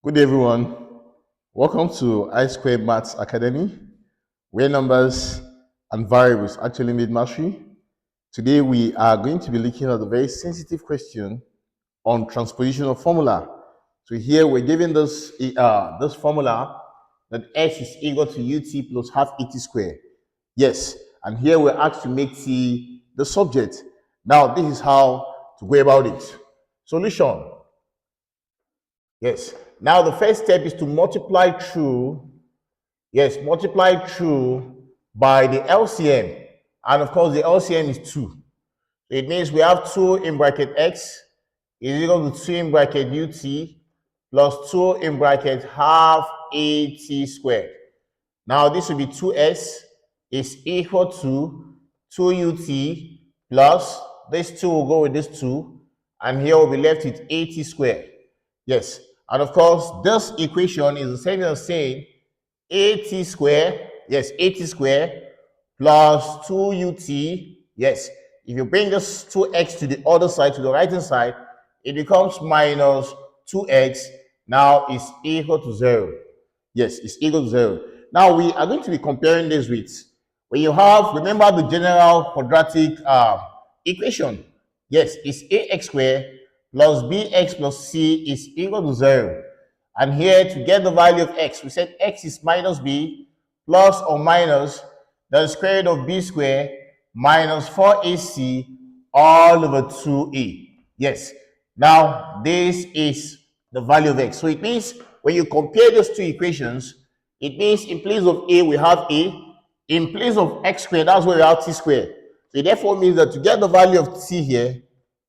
Good day, everyone. Welcome to I² Maths Academy, where numbers and variables actually need mastery. Today, we are going to be looking at a very sensitive question on transposition of formula. So here we're given this formula that x is equal to ut plus half et squared. Yes, and here we're asked to make t the subject. Now, this is how to go about it. Solution. Yes. Now the first step is to multiply through by the LCM. And of course the LCM is 2. It means we have 2 in bracket x is equal to 2 in bracket ut plus 2 in bracket half at squared. Now this will be 2s is equal to 2ut plus this 2 will go with this 2, and here we'll be left with at squared. Yes, and of course, this equation is the same as saying at squared, yes, at squared plus 2ut, yes. If you bring this 2x to the other side, to the right-hand side, it becomes minus 2x. Now it's equal to 0. Yes, it's equal to 0. Now we are going to be comparing this with, when you have, remember the general quadratic equation. Yes, it's ax squared plus bx plus c is equal to 0. And here, to get the value of x, we said x is minus b plus or minus the square root of b squared minus 4ac all over 2a. Yes. Now, this is the value of x. So it means when you compare those two equations, it means in place of a, we have a. In place of x squared, that's where we have t squared. So it therefore means that to get the value of t here,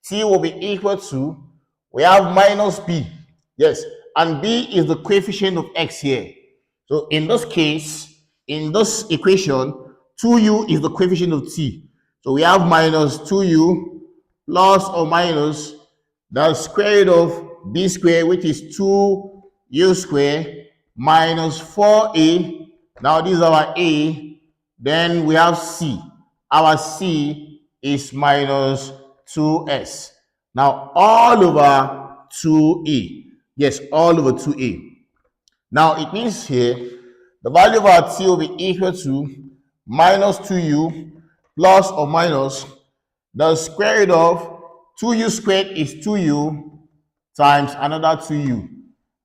t will be equal to, we have minus b. Yes, and b is the coefficient of x here. So in this case, in this equation, 2u is the coefficient of t. So we have minus 2u plus or minus the square root of b squared, which is 2u squared minus 4a. Now this is our a. Then we have c. Our c is minus 2s. Now all over 2a. Yes, all over 2a. Now it means here the value of our t will be equal to minus 2u plus or minus the square root of 2u squared is 2u times another 2u.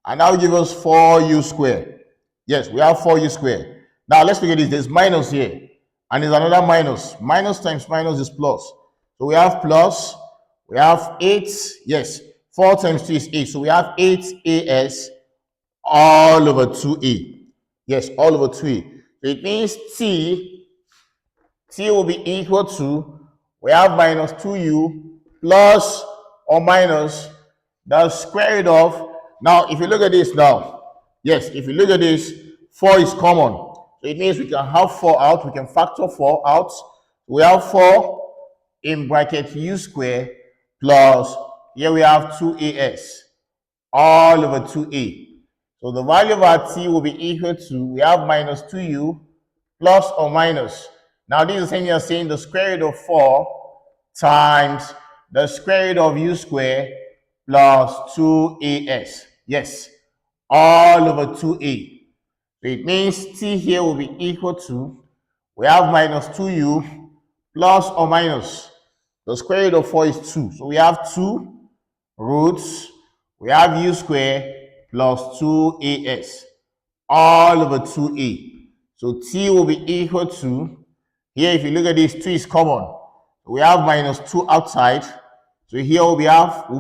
And that will give us 4u squared. Yes, we have 4u squared. Now let's look at this. There's minus here. And there's another minus. Minus times minus is plus. So we have plus. We have 8. Yes, 4 times 2 is 8. So we have 8as all over 2a. Yes, all over 2a. So it means t will be equal to, we have minus 2u plus or minus the square root of, now if you look at this now, yes, if you look at this, 4 is common. So it means we can have 4 out, we can factor 4 out. We have 4 in bracket u squared plus, here we have 2as all over 2a. So the value of our t will be equal to, we have minus 2u plus or minus. Now this is the same as saying the square root of 4 times the square root of u squared plus 2as. Yes, all over 2a. So it means t here will be equal to, we have minus 2u plus or minus, the square root of 4 is 2. So we have 2 roots, we have u squared plus 2as all over 2a. So t will be equal to, here if you look at this, 2 is common. We have minus 2 outside. So here we'll be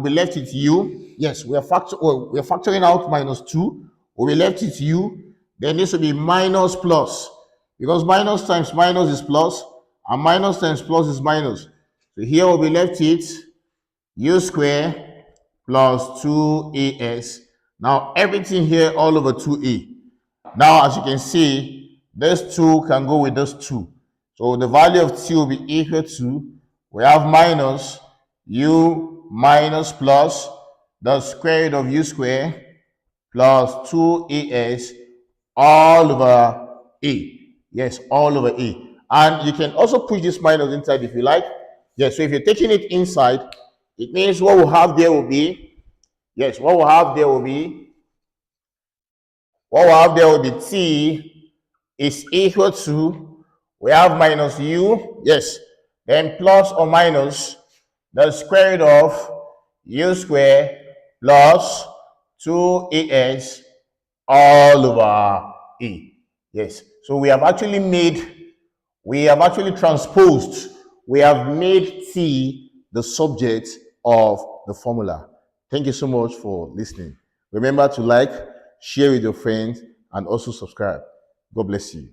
left with u. Yes, we are factoring out minus 2. We'll be left with u. Then this will be minus plus. Because minus times minus is plus, and minus times plus is minus. So here we'll be left with u squared plus 2as. Now everything here all over 2a. Now as you can see, this 2 can go with this 2. So the value of t will be equal to, we have minus u minus plus the square root of u squared plus 2as all over a. Yes, all over a. And you can also push this minus inside if you like. Yes, so if you're taking it inside, it means what we'll have there will be, yes, what we'll have there will be what we have there will be t is equal to, we have minus u, yes, then plus or minus the square root of u squared plus 2ax all over e. Yes, so we have actually transposed, we have made t the subject of the formula. Thank you so much for listening. Remember to like, share with your friends, and also subscribe. God bless you.